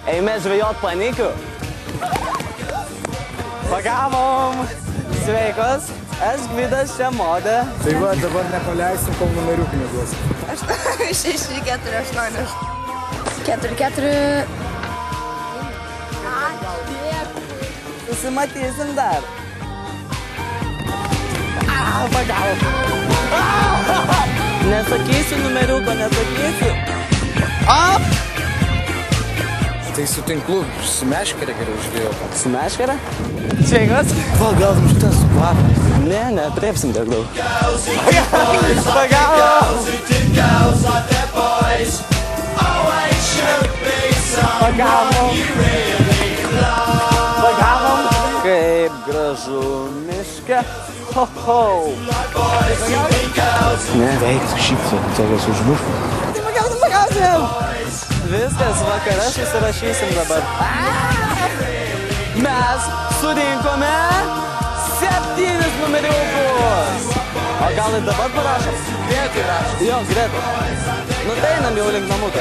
Eime žvejot panikių. Pagavom. Sveikos, aš Gvidas čia modė. Tai va, dabar nepaleisim, kol numeriukų neduosim. 6, 4, 8. 4, 4. Susimatysim dar. Pagavom. Nesakysiu numeriuko, nesakysiu. Tai su tinklu, su meškere geriau žvėjoti. Su meškere? Sveikos. Va, gal muštas su kvapą. Ne, neapriepsim tiek daug. Pagavom. Pagavom. Pagavom. Kaip gražu miške. Ho, ho. Ne, veik, šypso, tokias užmuštų. Pagausim. Viskas, vakare susirašysim dabar. Mes surinkome 7 numeriukus. O gal ir dabar parašom? Greitai rašom. Jo, greitai. Nu tai einam jau link namų.